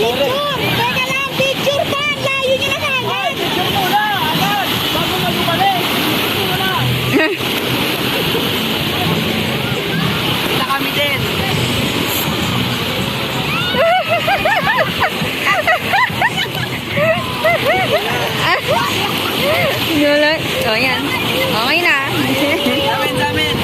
Picture! Teka lang, picture pa! Layo nyo na kagad! Picture muna, agad! Bago mag-umalik! Picture muna! Kita kami din! Yun lang. So, yan. Okay na. Damin!